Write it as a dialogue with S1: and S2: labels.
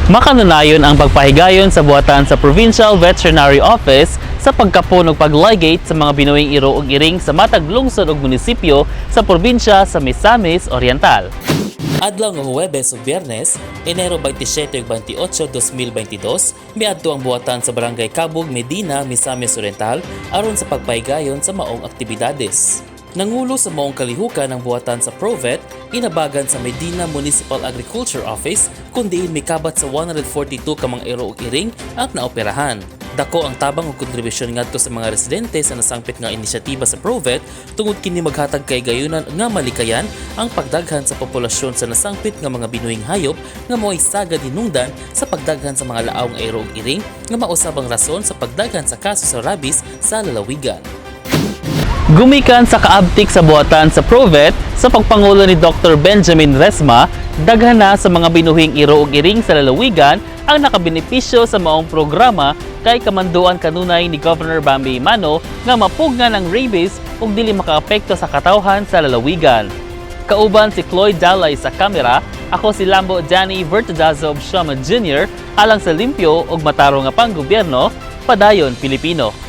S1: Makanunayon ang pagpahigayon sa buhatan sa Provincial Veterinary Office sa pagkapunog pagligate sa mga binuhing iro ug iring sa matag lungsod ug munisipyo sa probinsya sa Misamis Oriental. Adlaw nga Huwebes ug Biyernes, Enero 27 ug 28, 2022, miadto ang buhatan sa Barangay Cabug, Medina, Misamis Oriental aron sa pagpahigayon sa maong aktibidades. Nangulo sa maong kalihukan ng buhatan sa Provet, inabagan sa Medina Municipal Agriculture Office kundi mikabat sa 142 ka mga iro ug iring ang naoperahan. Dako ang tabang ug kontribusyon ngadto sa mga residente sa nasangpit nga inisyatiba sa Provet tungod kini maghatag kay gayunan nga malikayan ang pagdaghan sa populasyon sa nasangpit nga mga binuhing hayop nga mo'y sagad hinungdan sa pagdaghan sa mga laaw nga iro ug iring nga mausab ang rason sa pagdaghan sa kaso sa rabies sa lalawigan. Gumikan sa kaabtik sa buhatan sa Provet sa pagpangulo ni Dr. Benjamin Resma, daghan na sa mga binuhing iro ug iring sa lalawigan ang nakabenepisyo sa maong programa kay kamanduan kanunay ni Governor Bambi Imano nga mapugnan ang rabies ug dili makaapekto sa katawhan sa lalawigan. Kauban si Cloyd Dalay sa kamera, ako si Lambo Danny Vertidazov Shama Jr. alang sa limpyo ug matarong nga panggobyerno, padayon Pilipino.